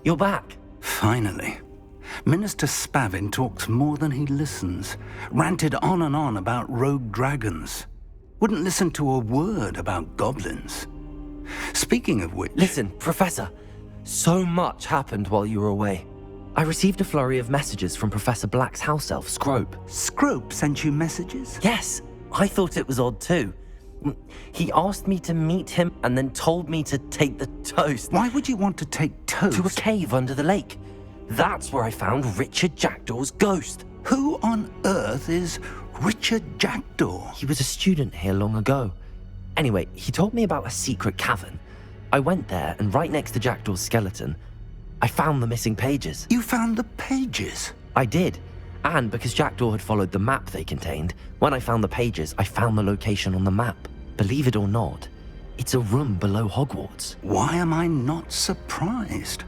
You're back. Finally. Minister Spavin talks more than he listens. Ranted on and on about rogue dragons. Wouldn't listen to a word about goblins. Speaking of which... Listen, Professor. So much happened while you were away. I received a flurry of messages from Professor Black's house elf, Scrope. Scrope sent you messages? Yes, I thought it was odd too. He asked me to meet him and then told me to take the toast. Why would you want to take toast? To a cave under the lake. That's where I found Richard Jackdaw's ghost. Who on earth is Richard Jackdaw? He was a student here long ago. Anyway, he told me about a secret cavern. I went there, and right next to Jackdaw's skeleton, I found the missing pages. You found the pages? I did. And because Jackdaw had followed the map they contained, when I found the pages, I found the location on the map. Believe it or not, it's a room below Hogwarts. Why am I not surprised?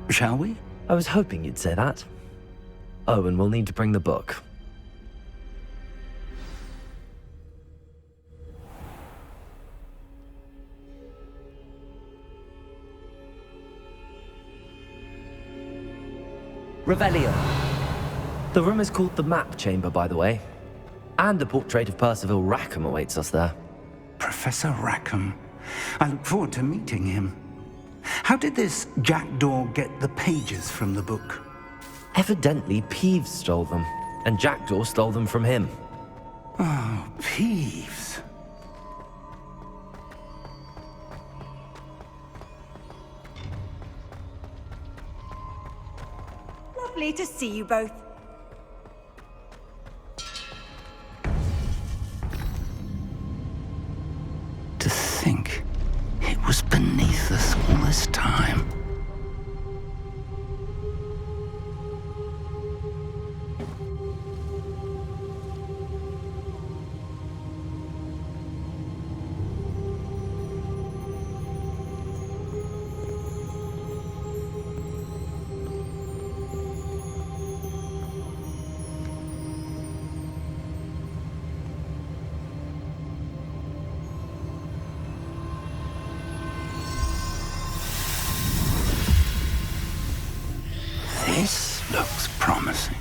Shall we? I was hoping you'd say that. Oh, and we'll need to bring the book. Revelio. The room is called the Map Chamber, by the way. And a portrait of Percival Rackham awaits us there. Professor Rackham. I look forward to meeting him. How did this Jackdaw get the pages from the book? Evidently, Peeves stole them, and Jackdaw stole them from him. Oh, Peeves. Lovely to see you both. To think it was beneath us all this time. This looks promising.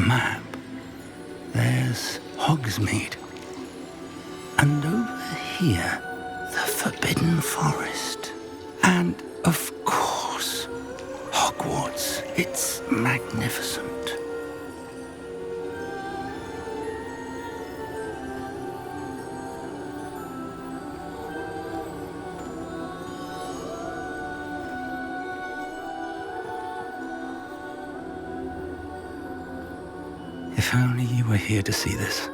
Map. There's Hogsmeade. And over here, the Forbidden Forest. And, of course, Hogwarts. It's magnificent. If only you were here to see this.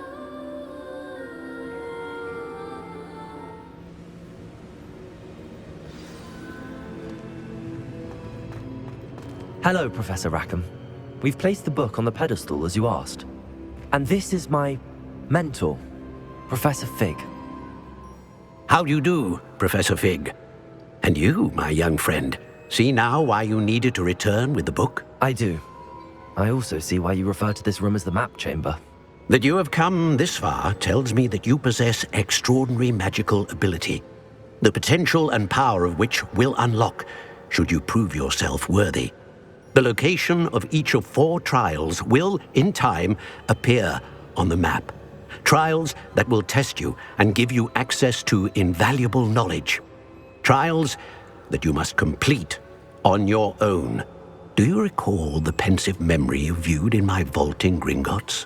Hello, Professor Rackham. We've placed the book on the pedestal as you asked. And this is my mentor, Professor Fig. How do you do, Professor Fig? And you, my young friend, see now why you needed to return with the book? I do. I also see why you refer to this room as the Map Chamber. That you have come this far tells me that you possess extraordinary magical ability, the potential and power of which will unlock should you prove yourself worthy. The location of each of 4 trials will, in time, appear on the map. Trials that will test you and give you access to invaluable knowledge. Trials that you must complete on your own. Do you recall the pensive memory you viewed in my vault in Gringotts?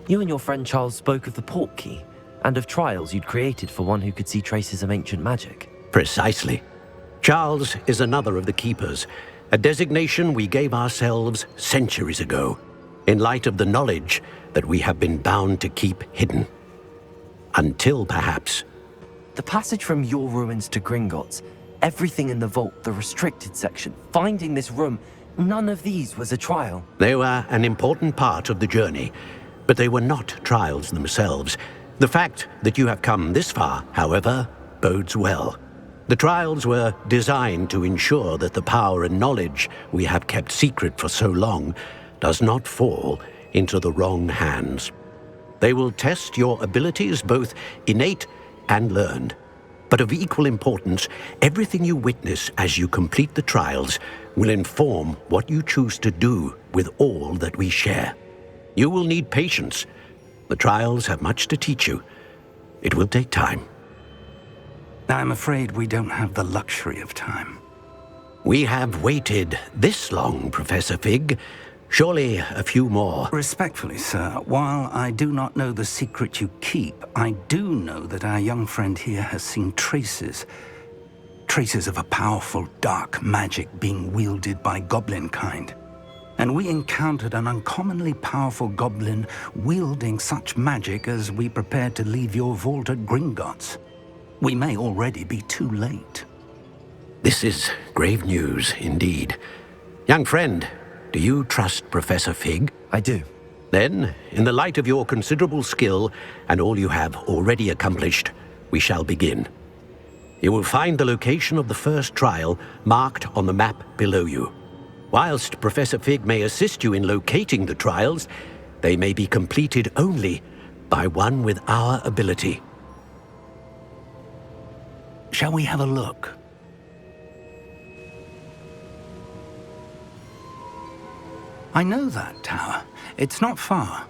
You and your friend Charles spoke of the Portkey and of trials you'd created for one who could see traces of ancient magic. Precisely. Charles is another of the Keepers, a designation we gave ourselves centuries ago, in light of the knowledge that we have been bound to keep hidden. Until, perhaps, The passage from your ruins to Gringotts, everything in the vault, the restricted section, finding this room, none of these was a trial. They were an important part of the journey, but they were not trials themselves. The fact that you have come this far, however, bodes well. The trials were designed to ensure that the power and knowledge we have kept secret for so long does not fall into the wrong hands. They will test your abilities, both innate and learned. But of equal importance, everything you witness as you complete the trials will inform what you choose to do with all that we share. You will need patience. The trials have much to teach you. It will take time. I'm afraid we don't have the luxury of time. We have waited this long, Professor Fig. Surely a few more. Respectfully, sir, while I do not know the secret you keep, I do know that our young friend here has seen traces of a powerful dark magic being wielded by goblin kind. And we encountered an uncommonly powerful goblin wielding such magic as we prepared to leave your vault at Gringotts. We may already be too late. This is grave news indeed. Young friend, do you trust Professor Fig? I do. Then, in the light of your considerable skill and all you have already accomplished, we shall begin. You will find the location of the first trial marked on the map below you. Whilst Professor Fig may assist you in locating the trials, they may be completed only by one with our ability. Shall we have a look? I know that tower. It's not far.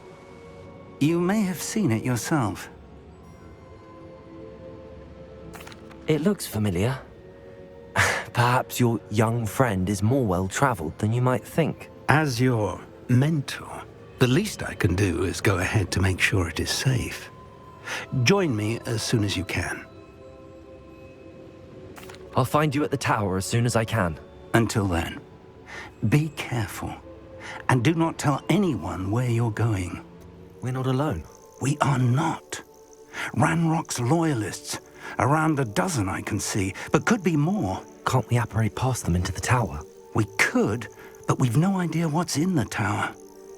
You may have seen it yourself. It looks familiar. Perhaps your young friend is more well-traveled than you might think. As your mentor, the least I can do is go ahead to make sure it is safe. Join me as soon as you can. I'll find you at the tower as soon as I can. Until then, be careful. And do not tell anyone where you're going. We're not alone. We are not. Ranrock's loyalists. Around a dozen I can see, but could be more. Can't we apparate past them into the tower? We could, but we've no idea what's in the tower.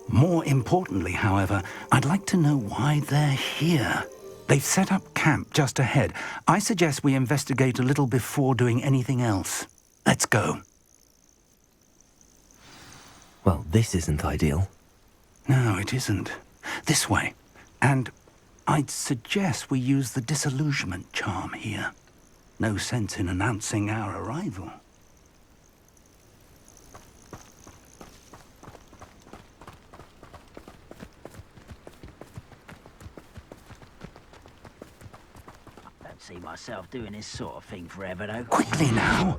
More importantly, however, I'd like to know why they're here. They've set up camp just ahead. I suggest we investigate a little before doing anything else. Let's go. Well, this isn't ideal. No, it isn't. This way. And I'd suggest we use the disillusionment charm here. No sense in announcing our arrival. I don't see myself doing this sort of thing forever, though. Quickly now!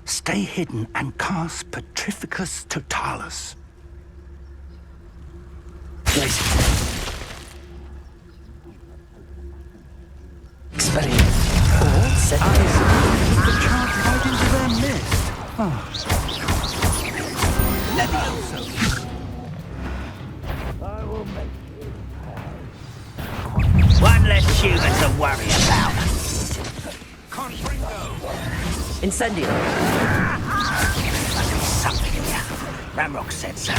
Stay hidden and cast Petrificus Totalis. Expelling. The charge right into their midst. Oh. Levioso. One less human to worry about. Incendio. Must be something here. Ramrock said so.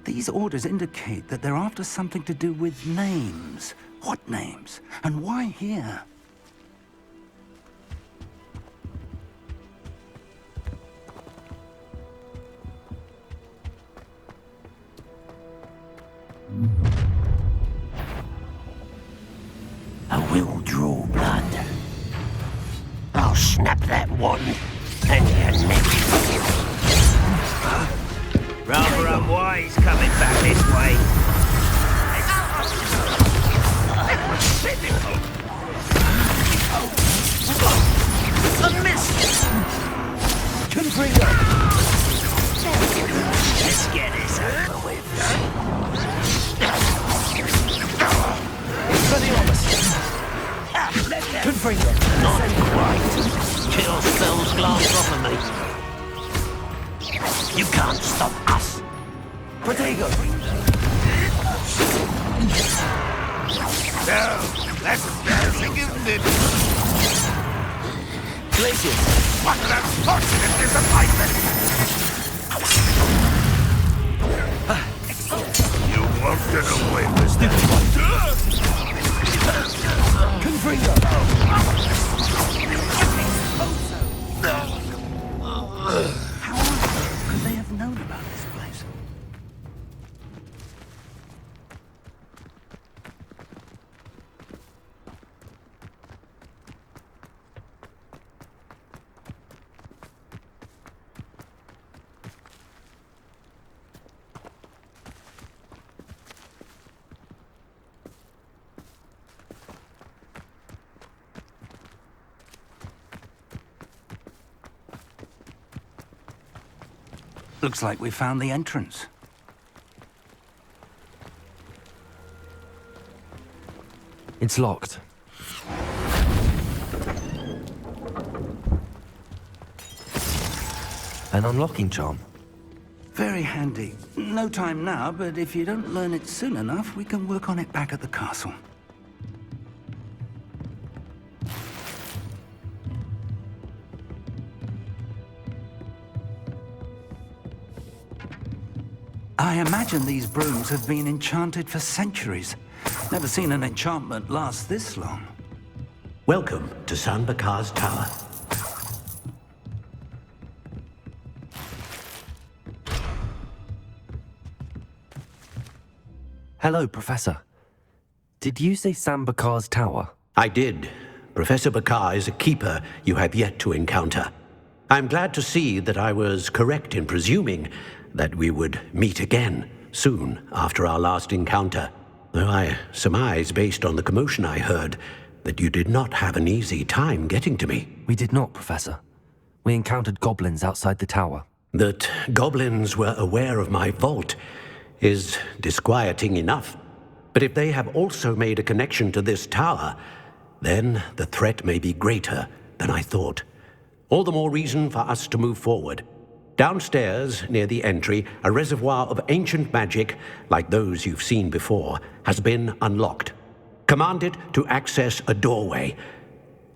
These orders indicate that they're after something to do with names. What names? And why here? wand, and your neck. Rather unwise coming back this way. A miss! Confringo! Let's get this over with. For the opposite. Confringo! Not quite. Chill spells glance off of me. You can't stop us. Protego! Now, that's dancing, isn't it? Glacius! What an unfortunate disappointment! You won't get away with that. Confringo! How could they have known about this place? Looks like we found the entrance. It's locked. An unlocking charm. Very handy. No time now, but if you don't learn it soon enough, we can work on it back at the castle. I imagine these brooms have been enchanted for centuries. Never seen an enchantment last this long. Welcome to San Bakar's Tower. Hello, Professor. Did you say Sam Bakar's tower? I did. Professor Bakar is a keeper you have yet to encounter. I'm glad to see that I was correct in presuming that we would meet again soon after our last encounter. Though I surmise, based on the commotion I heard, that you did not have an easy time getting to me. We did not, Professor. We encountered goblins outside the tower. That goblins were aware of my vault is disquieting enough. But if they have also made a connection to this tower, then the threat may be greater than I thought. All the more reason for us to move forward. Downstairs, near the entry, a reservoir of ancient magic, like those you've seen before, has been unlocked. Command it to access a doorway.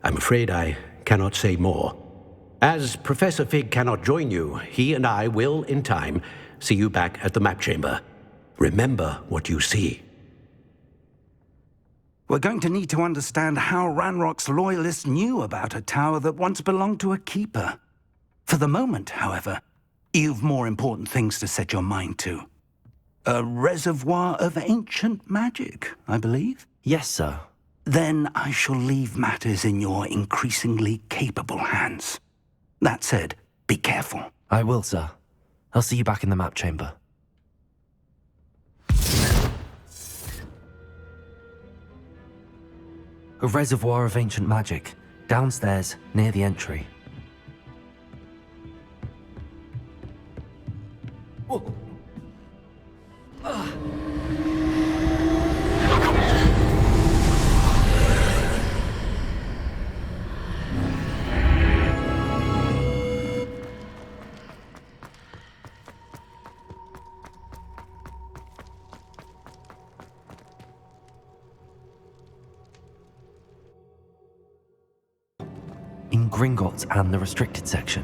I'm afraid I cannot say more. As Professor Fig cannot join you, he and I will, in time, see you back at the map chamber. Remember what you see. We're going to need to understand how Ranrock's loyalists knew about a tower that once belonged to a keeper. For the moment, however, you've more important things to set your mind to. A reservoir of ancient magic, I believe? Yes, sir. Then I shall leave matters in your increasingly capable hands. That said, be careful. I will, sir. I'll see you back in the map chamber. A reservoir of ancient magic, downstairs, near the entry. In Gringotts and the restricted section.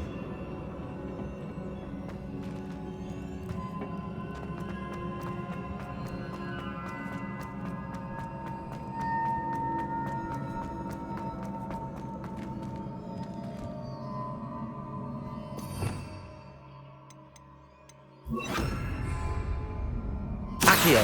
Accio!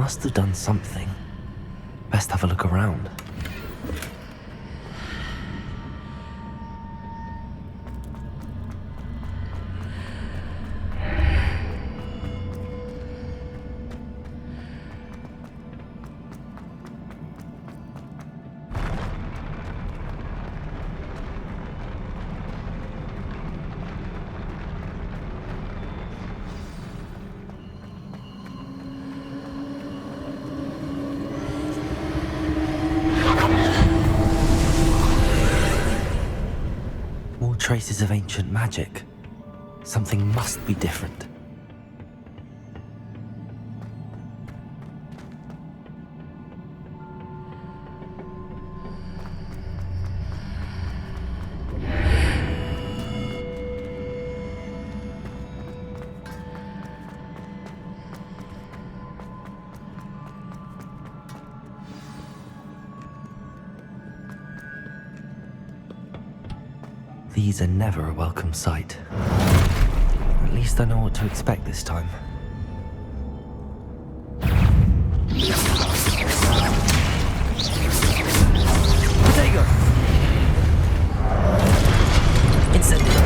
must have done something. Best have a look around. Traces of ancient magic. Something must be different. These are never a welcome sight. At least I know what to expect this time. Potato! Incendio!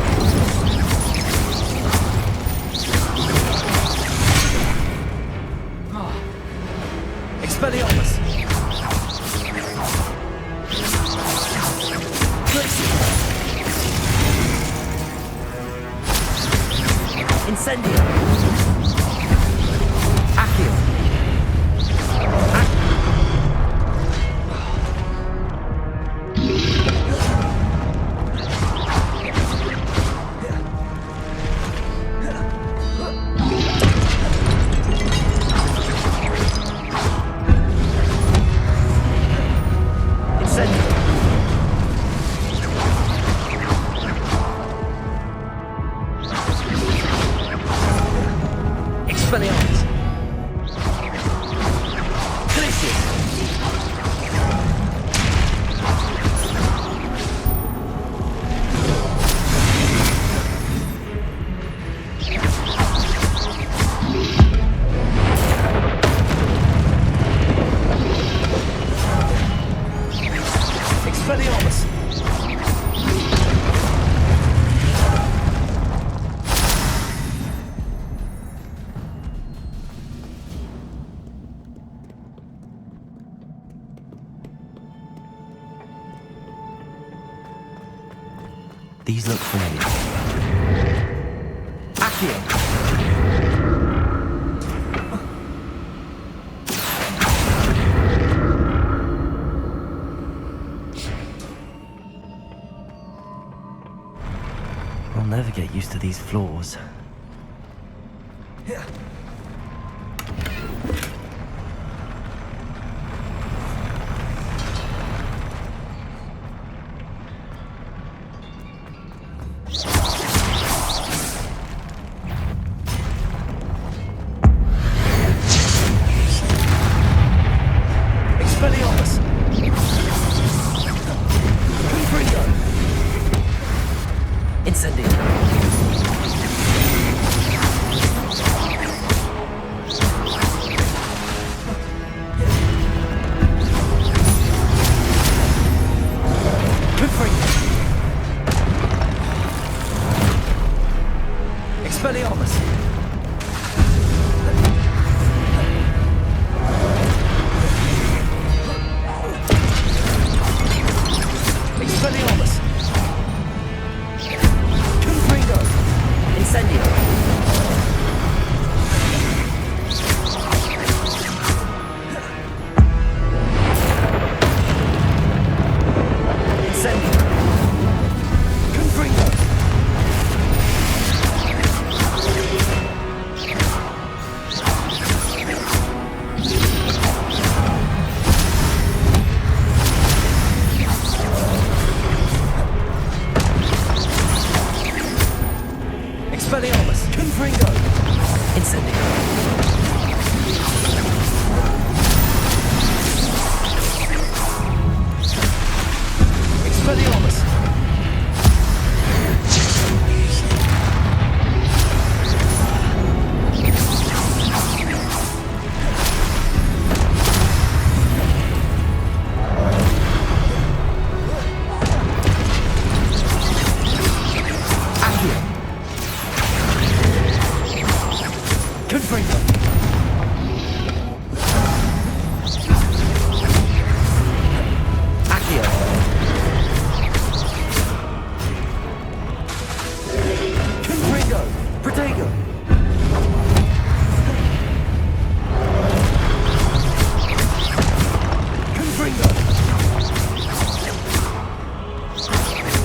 Expelliarmus! Incendio! Accio! These look familiar. Accio! I'll never get used to these floors.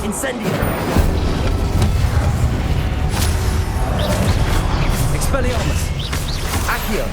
Incendio! Expelliarmus! Accio!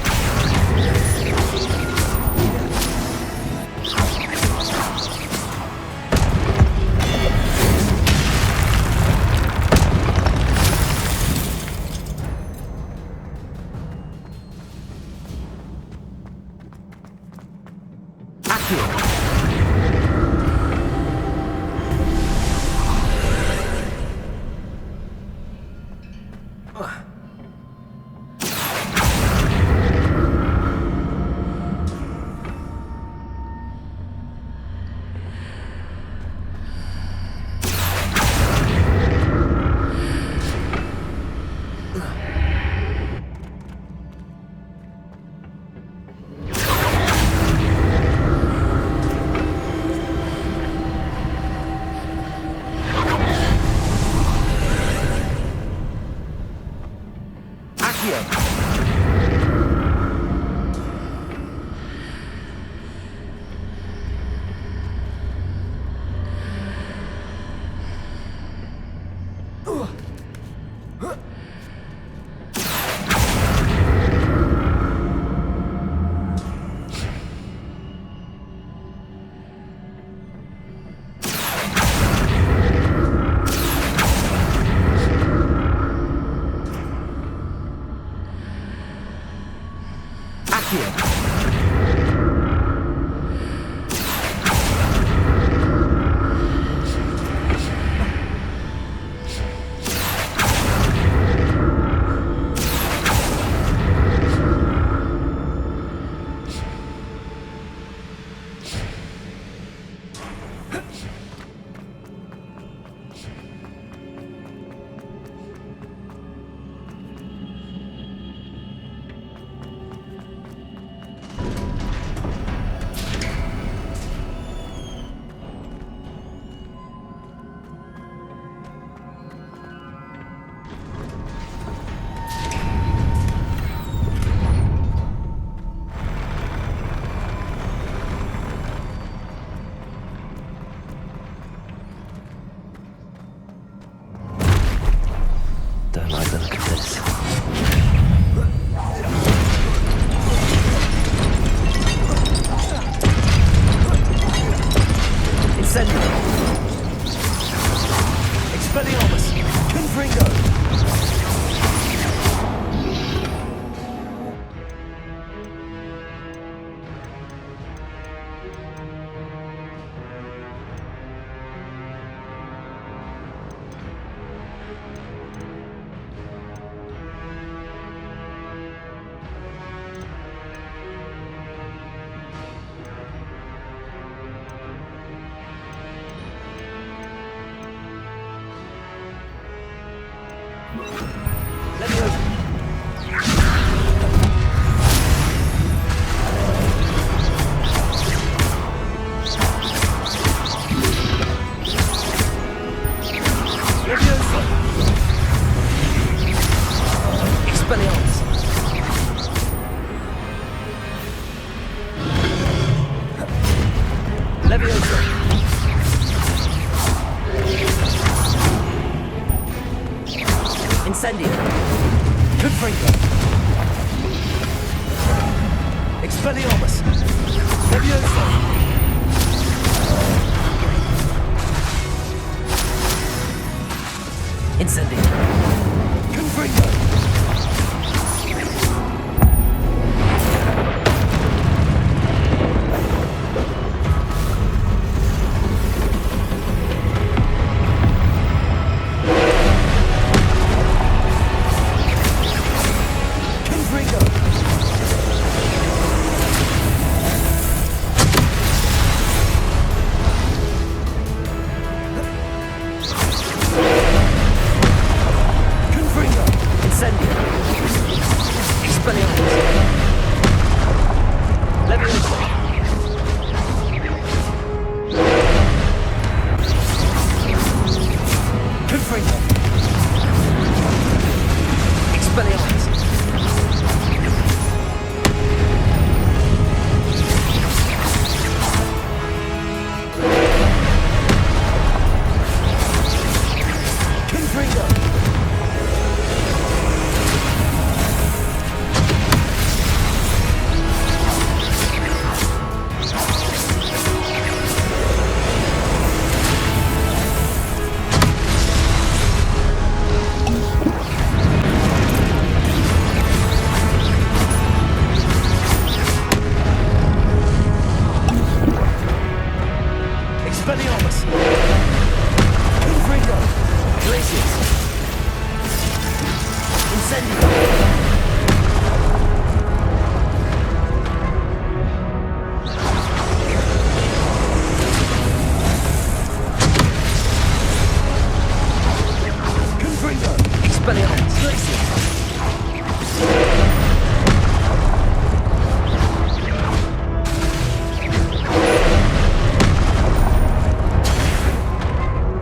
Don't like the look of this. Incendio! Expelliarmus! Confringo! Let me open. Leviosa. Expelliarmus. Leviosa. Incendio. Confringo. Expelliarmus. Leviosa. Incendio. Confringo. Glaciers! Incendio! Expelliarmus! Glaciers!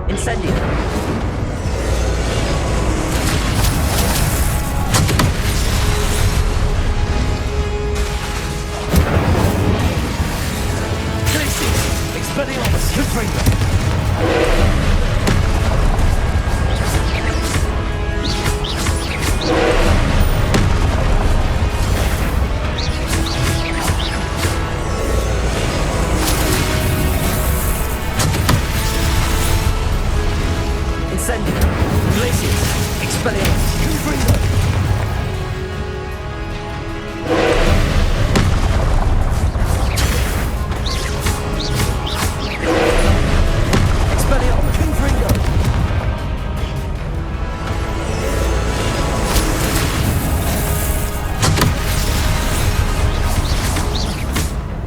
Incendio! Glaciers! Expelliarmus! Confringo! Incendio! Glaciers! Expelliarmus! Confringo! Expelliarmus! Confringo!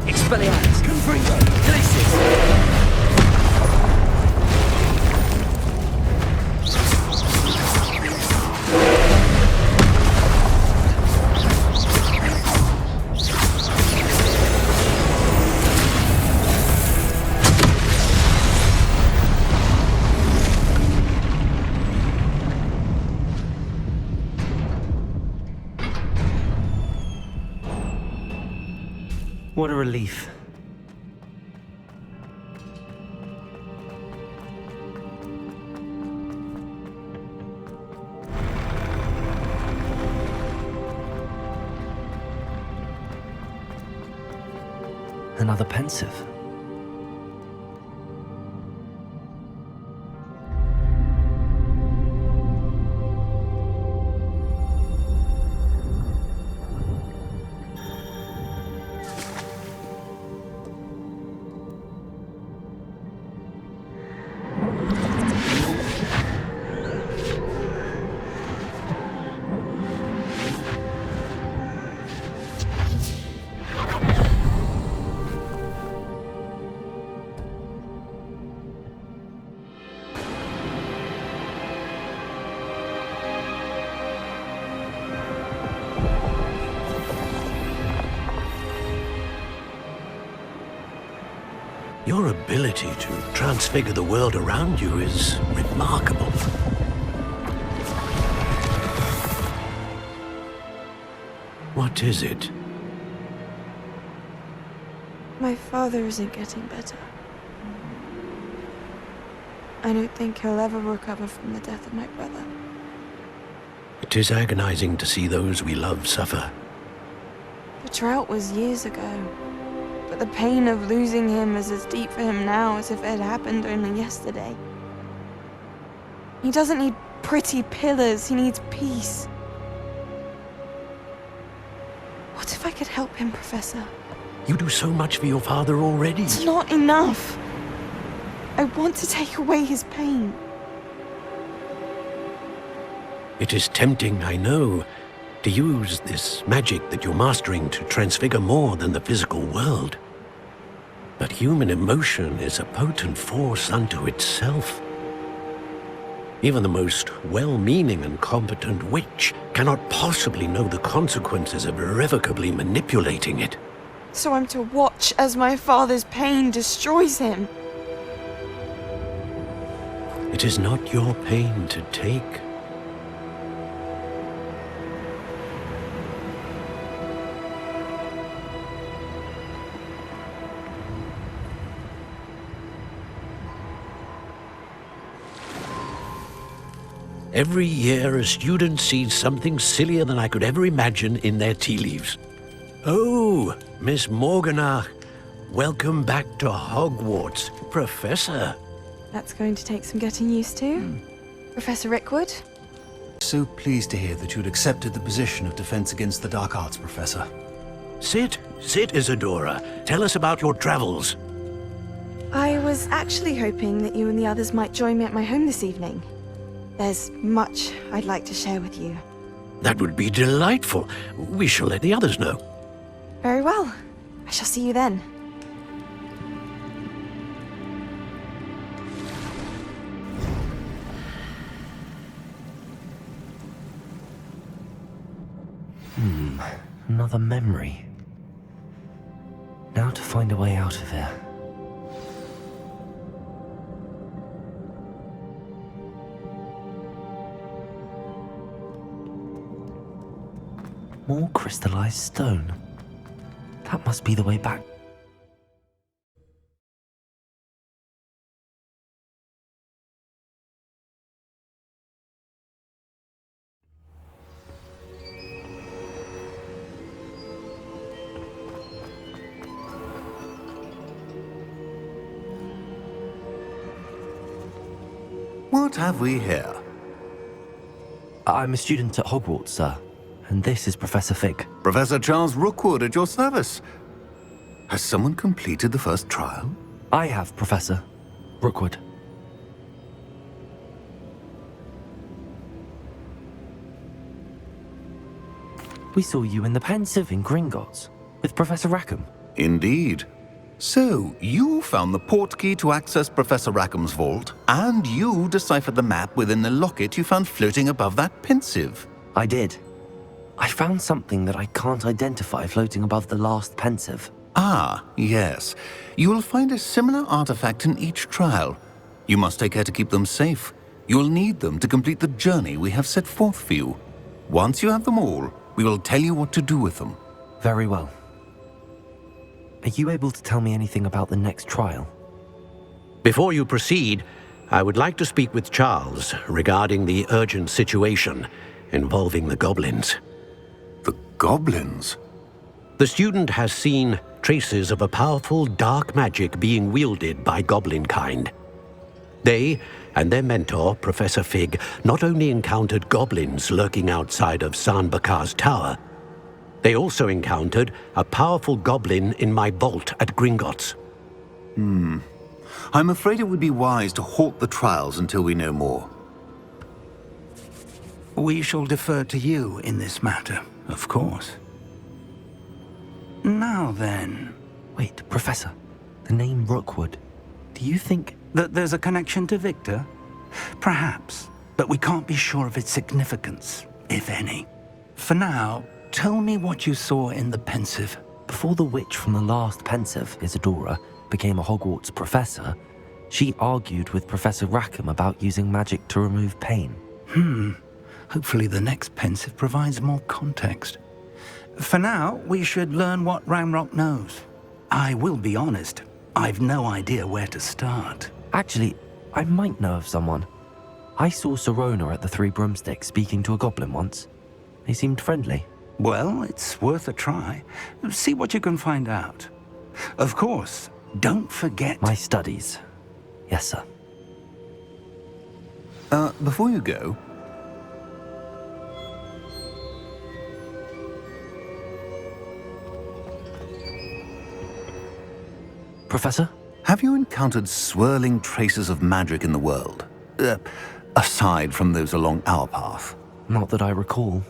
Expelliarmus! Confringo! Glaciers! What a relief. Another pensive. Your ability to transfigure the world around you is remarkable. What is it? My father isn't getting better. I don't think he'll ever recover from the death of my brother. It is agonizing to see those we love suffer. The drought was years ago, but the pain of losing him is as deep for him now as if it had happened only yesterday. He doesn't need pretty pillars, he needs peace. What if I could help him, Professor? You do so much for your father already. It's not enough. I want to take away his pain. It is tempting, I know, to use this magic that you're mastering to transfigure more than the physical world. But human emotion is a potent force unto itself. Even the most well-meaning and competent witch cannot possibly know the consequences of irrevocably manipulating it. So I'm to watch as my father's pain destroys him. It is not your pain to take. Every year, a student sees something sillier than I could ever imagine in their tea leaves. Oh, Miss Morganach, welcome back to Hogwarts, Professor. That's going to take some getting used to. Professor Rickwood? So pleased to hear that you'd accepted the position of Defense Against the Dark Arts, Professor. Sit, Isadora. Tell us about your travels. I was actually hoping that you and the others might join me at my home this evening. There's much I'd like to share with you. That would be delightful. We shall let the others know. Very well. I shall see you then. Another memory. Now to find a way out of here. More crystallized stone. That must be the way back. What have we here? I'm a student at Hogwarts, sir. And this is Professor Fig. Professor Charles Rookwood at your service. Has someone completed the first trial? I have, Professor Rookwood. We saw you in the Pensive in Gringotts with Professor Rackham. Indeed. So, you found the portkey to access Professor Rackham's vault, and you deciphered the map within the locket you found floating above that Pensive. I did. I found something that I can't identify floating above the last Pensive. Ah, yes. You will find a similar artifact in each trial. You must take care to keep them safe. You will need them to complete the journey we have set forth for you. Once you have them all, we will tell you what to do with them. Very well. Are you able to tell me anything about the next trial? Before you proceed, I would like to speak with Charles regarding the urgent situation involving the goblins. The goblins? The student has seen traces of a powerful dark magic being wielded by goblin kind. They and their mentor, Professor Fig, not only encountered goblins lurking outside of San Bakar's tower, they also encountered a powerful goblin in my vault at Gringotts. I'm afraid it would be wise to halt the trials until we know more. We shall defer to you in this matter, of course. Now then, Wait, Professor. The name Rookwood. Do you think... that there's a connection to Victor? Perhaps, but we can't be sure of its significance, if any. For now, tell me what you saw in the Pensive. Before the witch from the last Pensive, Isadora, became a Hogwarts professor, she argued with Professor Rackham about using magic to remove pain. Hopefully the next Pensive provides more context. For now, we should learn what Ranrock knows. I will be honest, I've no idea where to start. Actually, I might know of someone. I saw Sirona at the Three Broomsticks speaking to a goblin once. They seemed friendly. Well, it's worth a try. See what you can find out. Of course, don't forget... My studies. Yes, sir. Before you go... Professor? Have you encountered swirling traces of magic in the world? Aside from those along our path? Not that I recall.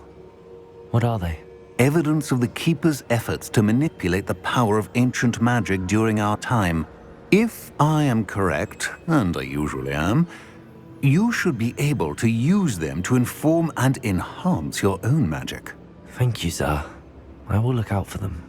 What are they? Evidence of the Keeper's efforts to manipulate the power of ancient magic during our time. If I am correct, and I usually am, you should be able to use them to inform and enhance your own magic. Thank you, sir. I will look out for them.